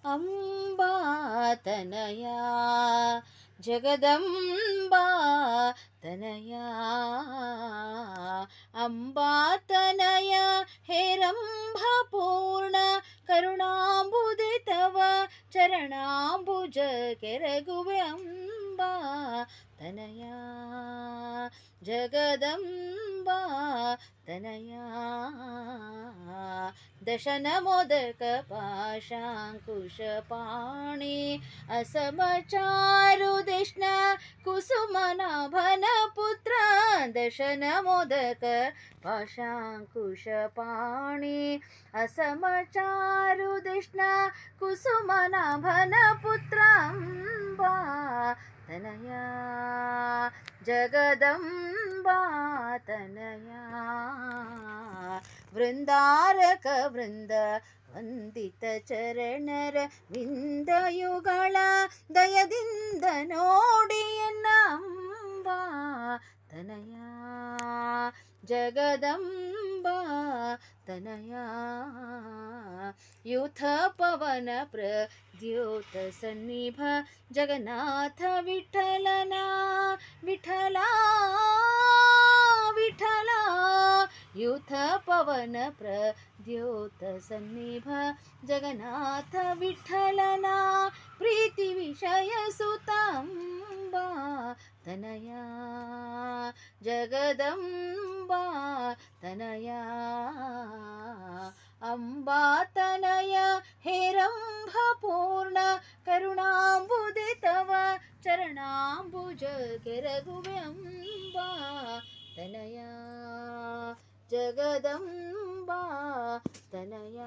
ಅಂಬಾ ತನಯ ಜಗದಂಬಾ ತನಯ ಅಂಬಾ ತನಯ ಹೇರಂಬ ಪೂರ್ಣ ಕರುಣಾಂಬುದಿ ತವ ಚರಣಾಂಬುಜ ಕೆರಗುವೆ ಅಂಬಾ ತನಯ ಜಗದಂಬಾ ತನಯ ದಶನ ಮೋದಕ ಪಾಶಾಂಕುಶ ಪಾಣಿ ಅಸಮಚಾರು ದೇಶ್ನ ಕುಸುಮನಾಭನ ಪುತ್ರ ದಶನ ಮೋದಕ ಪಾಶಾಂಕುಶ ಪಾಣಿ ಅಸಮಚಾರು ದೇಶ್ನ ಕುಸುಮನಾಭನ ಪುತ್ರ ಅಂಬಾ ತನಯ ಜಗದಂಬಾ ತನಯ ವೃಂದಾರಕ ವೃಂದ ವಂದಿತ ಚರಣರ ವಿಂದಯುಗಳ ದಯದಿಂದ ನೋಡಿಯನ್ನ ಅಂಬಾ ತನಯ ಜಗದಂಬಾ ತನಯ ಯೂಥ ಪವನ ಪ್ರದ್ಯೋತ ಸನ್ನಿಭ ಜಗನ್ನಾಥ ವಿಠಲನ ವಿಠಲ ವಿಠಲ ಯೂಥ ಪವನ ಪ್ರದ್ಯೋತ ಸನ್ನಿಭ ಜಗನ್ನಾಥ ವಿಠಲನ ಪ್ರೀತಿ ವಿಷಯ ಸುತಾಂಬಾ ತನಯ ಜಗದಂಬಾ ತನಯ ಅಂಬಾ ತನಯ ಹೇರಂಭ ಪೂರ್ಣ ಕರುಣಾಂಬುದಿ ತವ ಚರಣಾಂಬುಜ ಕೆರಗುವೆ ಅಂಬಾ ತನಯ ಜಗದಂಬಾ ತನಯ